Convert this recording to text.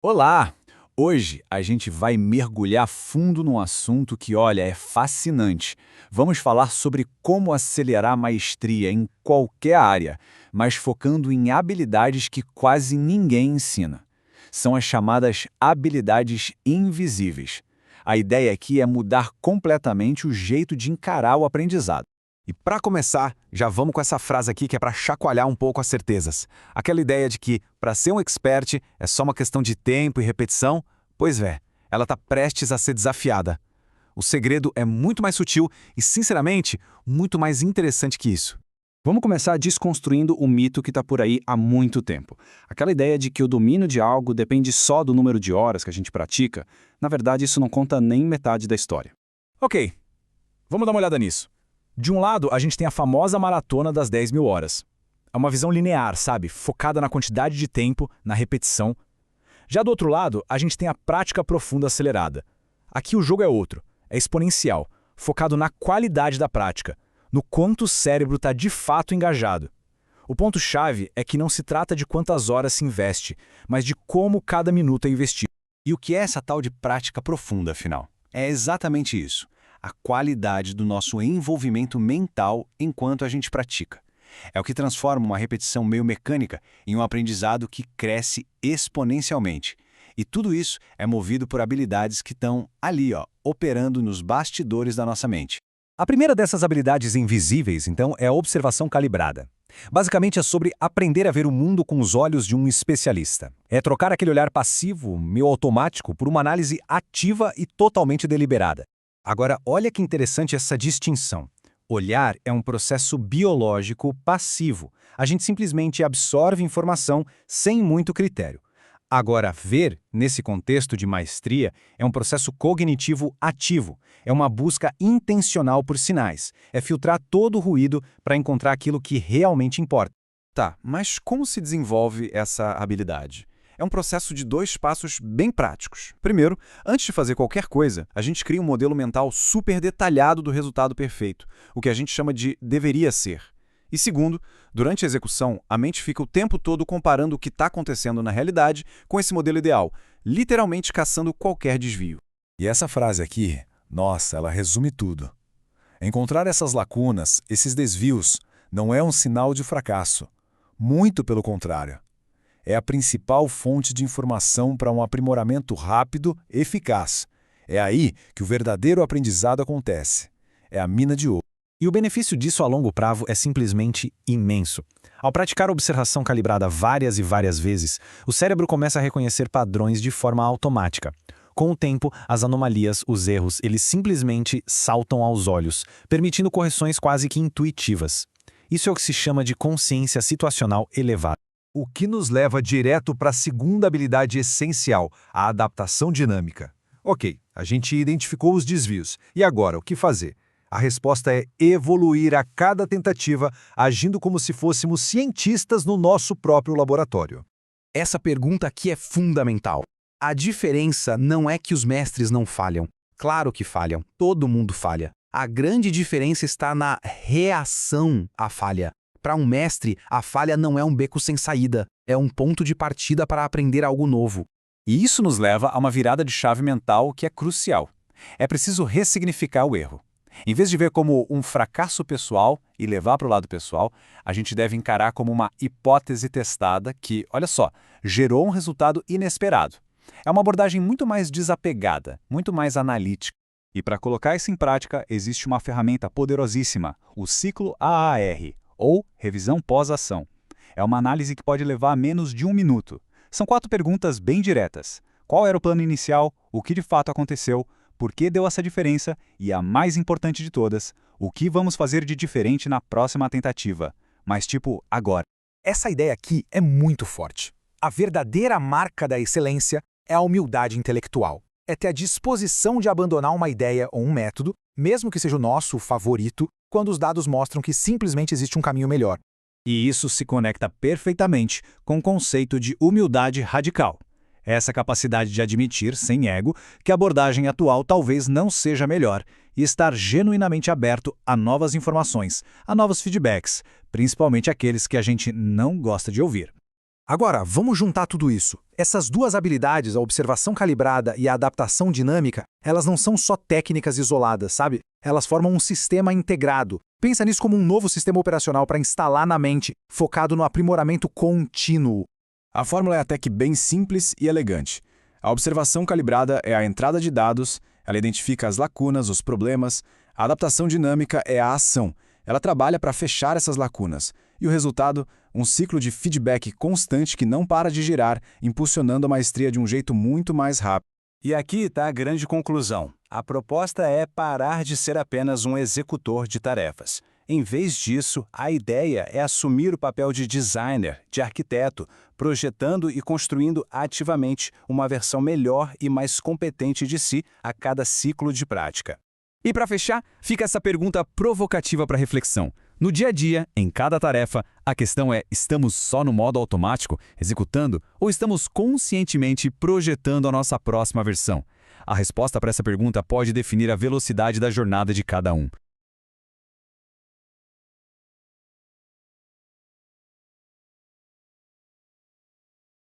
Olá! Hoje a gente vai mergulhar fundo num assunto que, olha, é fascinante. Vamos falar sobre como acelerar a maestria em qualquer área, mas focando em habilidades que quase ninguém ensina. São as chamadas habilidades invisíveis. A ideia aqui é mudar completamente o jeito de encarar o aprendizado. E para começar, já vamos com essa frase aqui que é para chacoalhar um pouco as certezas. Aquela ideia de que, para ser um expert, é só uma questão de tempo e repetição, pois é, ela está prestes a ser desafiada. O segredo é muito mais sutil e, sinceramente, muito mais interessante que isso. Vamos começar desconstruindo o mito que está por aí há muito tempo. Aquela ideia de que o domínio de algo depende só do número de horas que a gente pratica, na verdade isso não conta nem metade da história. Ok, vamos dar uma olhada nisso. De um lado, a gente tem a famosa maratona das 10.000 horas. É uma visão linear, sabe? Focada na quantidade de tempo, na repetição. Já do outro lado, a gente tem a prática profunda acelerada. Aqui o jogo é outro, é exponencial, focado na qualidade da prática, no quanto o cérebro está de fato engajado. O ponto-chave é que não se trata de quantas horas se investe, mas de como cada minuto é investido. E o que é essa tal de prática profunda, afinal? É exatamente isso. A qualidade do nosso envolvimento mental enquanto a gente pratica. É o que transforma uma repetição meio mecânica em um aprendizado que cresce exponencialmente. E tudo isso é movido por habilidades que estão ali, operando nos bastidores da nossa mente. A primeira dessas habilidades invisíveis, então, é a observação calibrada. Basicamente é sobre aprender a ver o mundo com os olhos de um especialista. É trocar aquele olhar passivo, meio automático, por uma análise ativa e totalmente deliberada. Agora, olha que interessante essa distinção. Olhar é um processo biológico passivo. A gente simplesmente absorve informação sem muito critério. Agora, ver, nesse contexto de maestria, é um processo cognitivo ativo. É uma busca intencional por sinais. É filtrar todo o ruído para encontrar aquilo que realmente importa. Tá, mas como se desenvolve essa habilidade? É um processo de 2 passos bem práticos. Primeiro, antes de fazer qualquer coisa, a gente cria um modelo mental super detalhado do resultado perfeito, o que a gente chama de deveria ser. E segundo, durante a execução, a mente fica o tempo todo comparando o que está acontecendo na realidade com esse modelo ideal, literalmente caçando qualquer desvio. E essa frase aqui, nossa, ela resume tudo. Encontrar essas lacunas, esses desvios, não é um sinal de fracasso. Muito pelo contrário. É a principal fonte de informação para um aprimoramento rápido e eficaz. É aí que o verdadeiro aprendizado acontece. É a mina de ouro. E o benefício disso a longo prazo é simplesmente imenso. Ao praticar a observação calibrada várias e várias vezes, o cérebro começa a reconhecer padrões de forma automática. Com o tempo, as anomalias, os erros, eles simplesmente saltam aos olhos, permitindo correções quase que intuitivas. Isso é o que se chama de consciência situacional elevada. O que nos leva direto para a segunda habilidade essencial, a adaptação dinâmica. Ok, a gente identificou os desvios. E agora, o que fazer? A resposta é evoluir a cada tentativa, agindo como se fôssemos cientistas no nosso próprio laboratório. Essa pergunta aqui é fundamental. A diferença não é que os mestres não falham. Claro que falham, todo mundo falha. A grande diferença está na reação à falha. Para um mestre, a falha não é um beco sem saída, é um ponto de partida para aprender algo novo. E isso nos leva a uma virada de chave mental que é crucial. É preciso ressignificar o erro. Em vez de ver como um fracasso pessoal e levar para o lado pessoal, a gente deve encarar como uma hipótese testada que, olha só, gerou um resultado inesperado. É uma abordagem muito mais desapegada, muito mais analítica. E para colocar isso em prática, existe uma ferramenta poderosíssima, o ciclo AAR, ou revisão pós-ação. É uma análise que pode levar menos de 1 minuto. São 4 perguntas bem diretas. Qual era o plano inicial? O que de fato aconteceu? Por que deu essa diferença? E a mais importante de todas, o que vamos fazer de diferente na próxima tentativa? Mas tipo, agora. Essa ideia aqui é muito forte. A verdadeira marca da excelência é a humildade intelectual. É ter a disposição de abandonar uma ideia ou um método, mesmo que seja o nosso favorito, quando os dados mostram que simplesmente existe um caminho melhor. E isso se conecta perfeitamente com o conceito de humildade radical. Essa capacidade de admitir, sem ego, que a abordagem atual talvez não seja melhor e estar genuinamente aberto a novas informações, a novos feedbacks, principalmente aqueles que a gente não gosta de ouvir. Agora, vamos juntar tudo isso. Essas duas habilidades, a observação calibrada e a adaptação dinâmica, elas não são só técnicas isoladas, sabe? Elas formam um sistema integrado. Pensa nisso como um novo sistema operacional para instalar na mente, focado no aprimoramento contínuo. A fórmula é até que bem simples e elegante. A observação calibrada é a entrada de dados, ela identifica as lacunas, os problemas. A adaptação dinâmica é a ação. Ela trabalha para fechar essas lacunas. E o resultado? Um ciclo de feedback constante que não para de girar, impulsionando a maestria de um jeito muito mais rápido. E aqui está a grande conclusão. A proposta é parar de ser apenas um executor de tarefas. Em vez disso, a ideia é assumir o papel de designer, de arquiteto, projetando e construindo ativamente uma versão melhor e mais competente de si a cada ciclo de prática. E para fechar, fica essa pergunta provocativa para reflexão. No dia a dia, em cada tarefa, a questão é: estamos só no modo automático, executando, ou estamos conscientemente projetando a nossa próxima versão? A resposta para essa pergunta pode definir a velocidade da jornada de cada um.